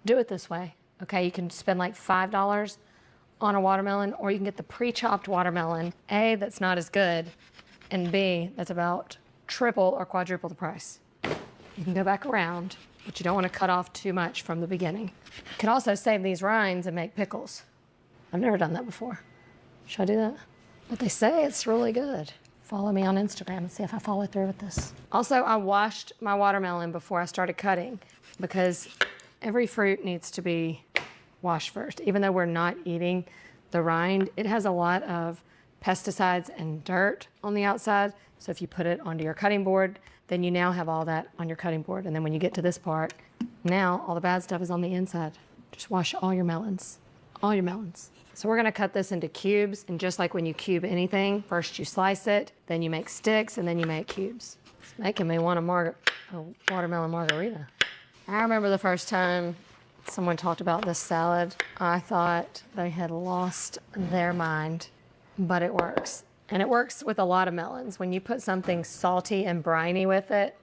do it this way. Okay, you can spend like $5 on a watermelon, or you can get the pre-chopped watermelon. A, that's not as good, and B, that's about triple or quadruple the price. You can go back around, but you don't want to cut off too much from the beginning. You can also save these rinds and make pickles. I've never done that before. Should I do that? But they say it's really good. Follow me on Instagram and see if I follow through with this. Also, I washed my watermelon before I started cutting because every fruit needs to be washed first. Even though we're not eating the rind, it has a lot of pesticides and dirt on the outside. So if you put it onto your cutting board, then you now have all that on your cutting board. And then when you get to this part, now all the bad stuff is on the inside. Just wash all your melons, all your melons. So we're gonna cut this into cubes, and just like when you cube anything, first you slice it, then you make sticks, and then you make cubes. It's making me want a watermelon margarita. I remember the first time someone talked about this salad, I thought they had lost their mind, but it works. And it works with a lot of melons. When you put something salty and briny with it,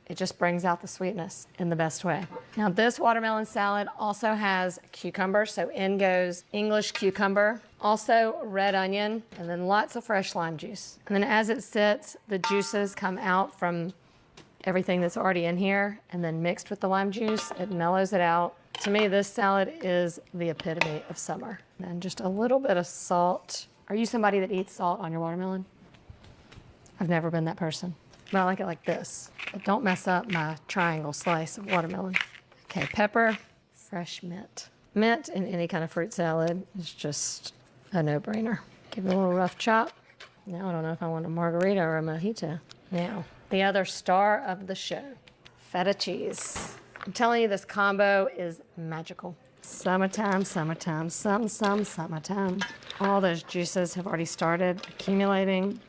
it just brings out the sweetness in the best way. Now this watermelon salad also has cucumber, so in goes English cucumber, also red onion, and then lots of fresh lime juice. And then as it sits, the juices come out from everything that's already in here, and then mixed with the lime juice, it mellows it out. To me, this salad is the epitome of summer. And just a little bit of salt. Are you somebody that eats salt on your watermelon? I've never been that person. But I like it like this. But don't mess up my triangle slice of watermelon. Okay, pepper, fresh mint. Mint in any kind of fruit salad is just a no-brainer. Give it a little rough chop. Now I don't know if I want a margarita or a mojito. Now, the other star of the show, feta cheese. I'm telling you, this combo is magical. Summertime, summertime, summertime. All those juices have already started accumulating.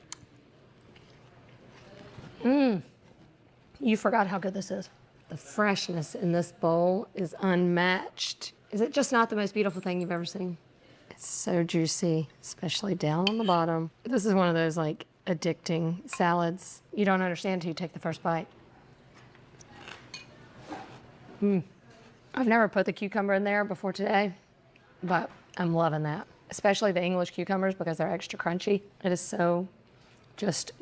You forgot how good this is. The freshness in this bowl is unmatched. Is it just not the most beautiful thing you've ever seen? It's so juicy, especially down on the bottom. This is one of those like addicting salads. You don't understand until you take the first bite. I've never put the cucumber in there before today, but I'm loving that. Especially the English cucumbers because they're extra crunchy. It is so just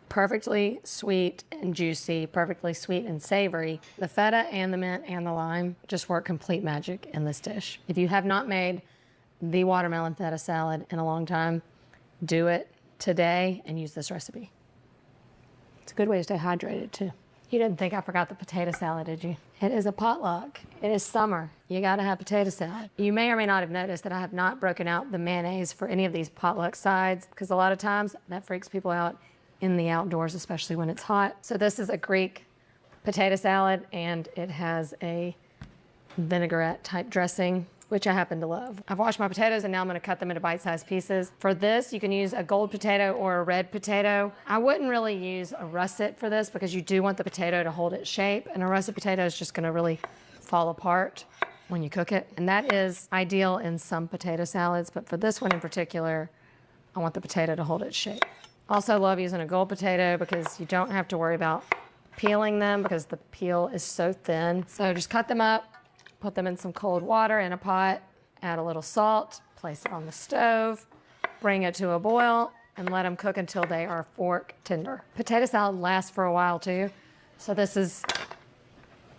perfectly sweet and juicy, perfectly sweet and savory. The feta and the mint and the lime just work complete magic in this dish. If you have not made the watermelon feta salad in a long time, do it today and use this recipe. It's a good way to stay hydrated too. You didn't think I forgot the potato salad, did you? It is a potluck. It is summer. You gotta have potato salad. You may or may not have noticed that I have not broken out the mayonnaise for any of these potluck sides because a lot of times that freaks people out in the outdoors, especially when it's hot. So this is a Greek potato salad and it has a vinaigrette type dressing, which I happen to love. I've washed my potatoes and now I'm gonna cut them into bite-sized pieces. For this, you can use a gold potato or a red potato. I wouldn't really use a russet for this because you do want the potato to hold its shape, and a russet potato is just gonna really fall apart when you cook it. And that is ideal in some potato salads, but for this one in particular, I want the potato to hold its shape. Also love using a gold potato because you don't have to worry about peeling them because the peel is so thin. So just cut them up, put them in some cold water in a pot, add a little salt, place it on the stove, bring it to a boil, and let them cook until they are fork tender. Potato salad lasts for a while too, so this is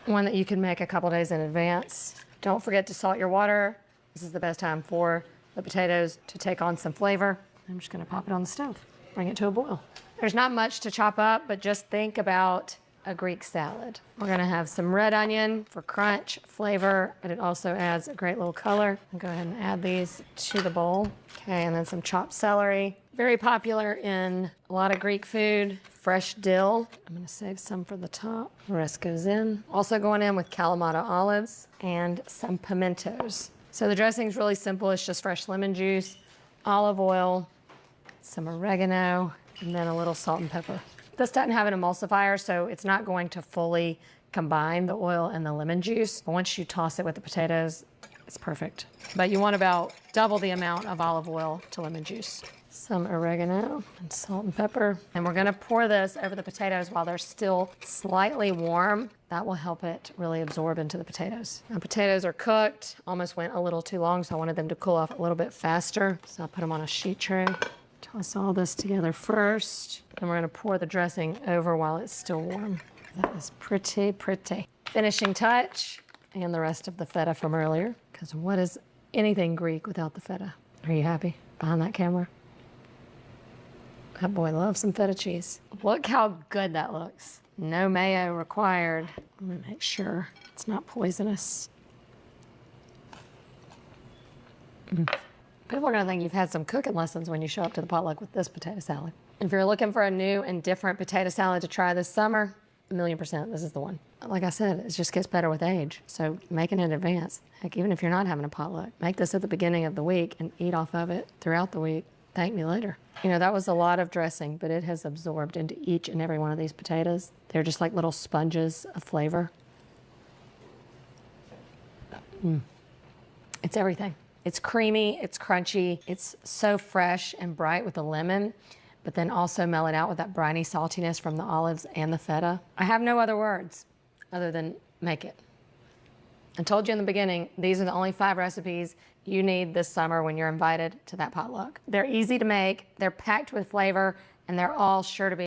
one that you can make a couple days in advance. Don't forget to salt your water. This is the best time for the potatoes to take on some flavor. I'm just gonna pop it on the stove, bring it to a boil. There's not much to chop up, but just think about a Greek salad. We're gonna have some red onion for crunch, flavor, but it also adds a great little color. I'll go ahead and add these to the bowl. Okay, and then some chopped celery. Very popular in a lot of Greek food. Fresh dill. I'm gonna save some for the top. The rest goes in. Also going in with Kalamata olives and some pimentos. So the dressing's really simple. It's just fresh lemon juice, olive oil, some oregano, and then a little salt and pepper. This doesn't have an emulsifier, so it's not going to fully combine the oil and the lemon juice. But once you toss it with the potatoes, it's perfect. But you want about double the amount of olive oil to lemon juice. Some oregano and salt and pepper. And we're gonna pour this over the potatoes while they're still slightly warm. That will help it really absorb into the potatoes. Now, potatoes are cooked, almost went a little too long, so I wanted them to cool off a little bit faster. So I'll put them on a sheet tray. Toss all this together first, and we're gonna pour the dressing over while it's still warm. That is pretty, pretty. Finishing touch, and the rest of the feta from earlier, because what is anything Greek without the feta? Are you happy behind that camera? That boy loves some feta cheese. Look how good that looks. No mayo required. I'm gonna make sure it's not poisonous. People are gonna think you've had some cooking lessons when you show up to the potluck with this potato salad. If you're looking for a new and different potato salad to try this summer, 1,000,000%, this is the one. Like I said, it just gets better with age, so make it in advance. Heck, even if you're not having a potluck, make this at the beginning of the week and eat off of it throughout the week. Thank me later. You know, that was a lot of dressing, but it has absorbed into each and every one of these potatoes. They're just like little sponges of flavor. It's everything. It's creamy, it's crunchy, it's so fresh and bright with the lemon, but then also mellowed out with that briny saltiness from the olives and the feta. I have no other words other than make it. I told you in the beginning, these are the only 5 recipes you need this summer when you're invited to that potluck. They're easy to make, they're packed with flavor, and they're all sure to be